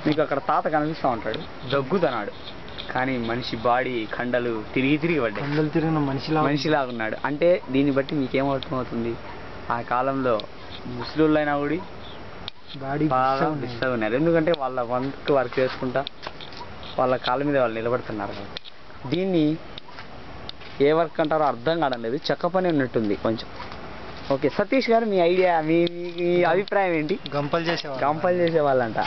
మీకు అక్కడ తాత కనిపిస్తూ ఉంటాడు, దగ్గుతున్నాడు, కానీ మనిషి బాడీ కండలు తిరిగి పడ్డాయి, కండలు తిరిగిన మనిషిలాగా ఉన్నాడు. అంటే దీన్ని బట్టి మీకేం అర్థమవుతుంది? ఆ కాలంలో ముస్లింలైనా కూడా బాగా డిస్టర్బ్ ఉన్నారు. ఎందుకంటే వాళ్ళ వర్క్ చేసుకుంటా వాళ్ళ కాళ్ళ మీద వాళ్ళు నిలబడుతున్నారు. దీన్ని ఏ వర్క్ అంటారో అర్థం కావడం లేదు, చెక్క పని ఉన్నట్టుంది కొంచెం. ఓకే సతీష్ గారు, మీ ఐడియా, మీ అభిప్రాయం ఏంటి? గంపలు చేసేవాళ్ళంట.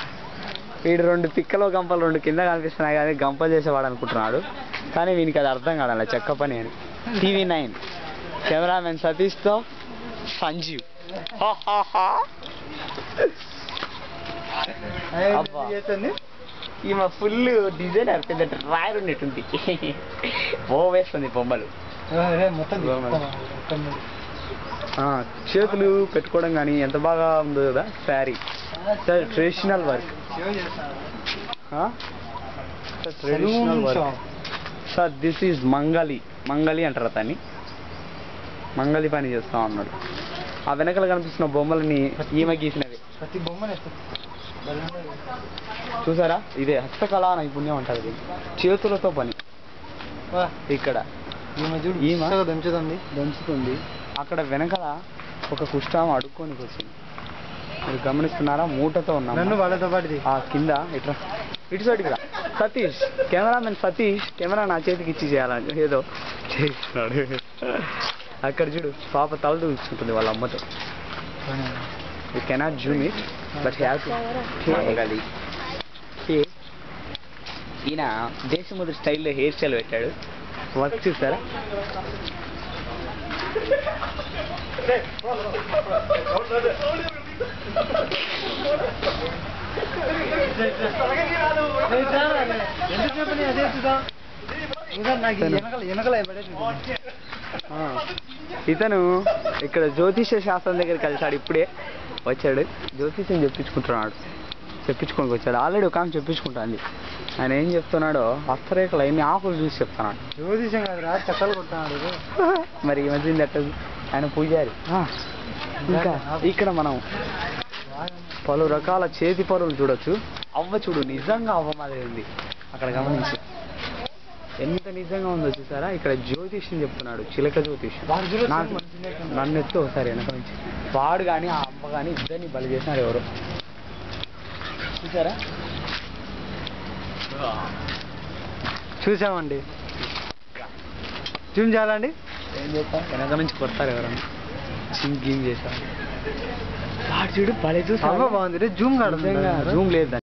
వీడు 2 పిక్కలో గంపలు 2 కింద కనిపిస్తున్నాయి కానీ గంపలు చేసేవాడు అనుకుంటున్నాడు, కానీ వీనికి అది అర్థం కావాలి చెక్క పని అని. TV9 cameraman సతీష్తో Sanjeev. ఈమె ఫుల్ డిజైనర్, పెద్ద డ్రాయర్ ఉన్నట్టుంది, వేస్తుంది బొమ్మలు. చేతులు పెట్టుకోవడం కానీ ఎంత బాగా ఉందో కదా. Sari traditional work, sir this is మంగళి అంటారు దాన్ని. మంగళి పని చేస్తా ఉన్నాడు. ఆ వెనకాల కనిపిస్తున్న బొమ్మలని ఈమె గీసినవి. ప్రతి బొమ్మని చూసారా, ఇదే హస్తకళా నైపుణ్యం అంటారు. చేతులతో పని. ఇక్కడ దంచుతుంది. అక్కడ వెనకాల ఒక కుష్టామ అడుక్కొని వచ్చింది, మీరు గమనిస్తున్నారా? మూటతో ఉన్నాము. ఆ కింద ఇటు సైడ్ కదా. సతీష్ కెమెరామెన్ సతీష్ కెమెరా నా చేతికి ఇచ్చి చేయాలని ఏదో చేస్తున్నాడు. అక్కడ చూడు, పాప తల చూసుకుంటుంది వాళ్ళ అమ్మతో. You cannot zoom it but have to మంగళి. ఈయన దేశముద్ర స్టైల్లో హెయిర్ స్టైల్ పెట్టాడు. వర్క్ చూసారా? ఇతను ఇక్కడ జ్యోతిష శాస్త్రం దగ్గర కలిసాడు, ఇప్పుడే వచ్చాడు. జ్యోతిష్యం చెప్పించుకొని వచ్చాడు. ఆల్రెడీ ఒక ఆమె చెప్పించుకుంటాంది. ఆయన ఏం చెప్తున్నాడో హస్తరేఖలు అన్ని ఆకులు చూసి చెప్తున్నాడు. జ్యోతిషం కాదురా, చక్కలు కొట్టాడు. మరి ఈ మధ్య ఆయన పూజారి. ఇంకా ఇక్కడ మనం పలు రకాల చేతి పనులు చూడొచ్చు. అవ్వ చూడు, నిజంగా అవ్వ మాదిరి ఉంది అక్కడ, గమనించి ఎంత నిజంగా ఉందో చూసారా? ఇక్కడ జ్యోతిష్యం చెప్తున్నాడు, చిలక జ్యోతిష్యం. నన్ను ఎత్తు ఒకసారి వెనక నుంచి. వాడు కానీ ఆ అమ్మ కానీ ఇద్దరిని బలి చేసినారు ఎవరు చూసారా? చూసామండి. జూమ్ చేయాలండి. ఏం చెప్తాం, వెనక నుంచి కొడతారు ఎవరన్నా. గీమ్ చేశారు. వాడు చూడు, బలి చూసా. బాగుంది. జూమ్ కాదు, జూమ్ లేదు.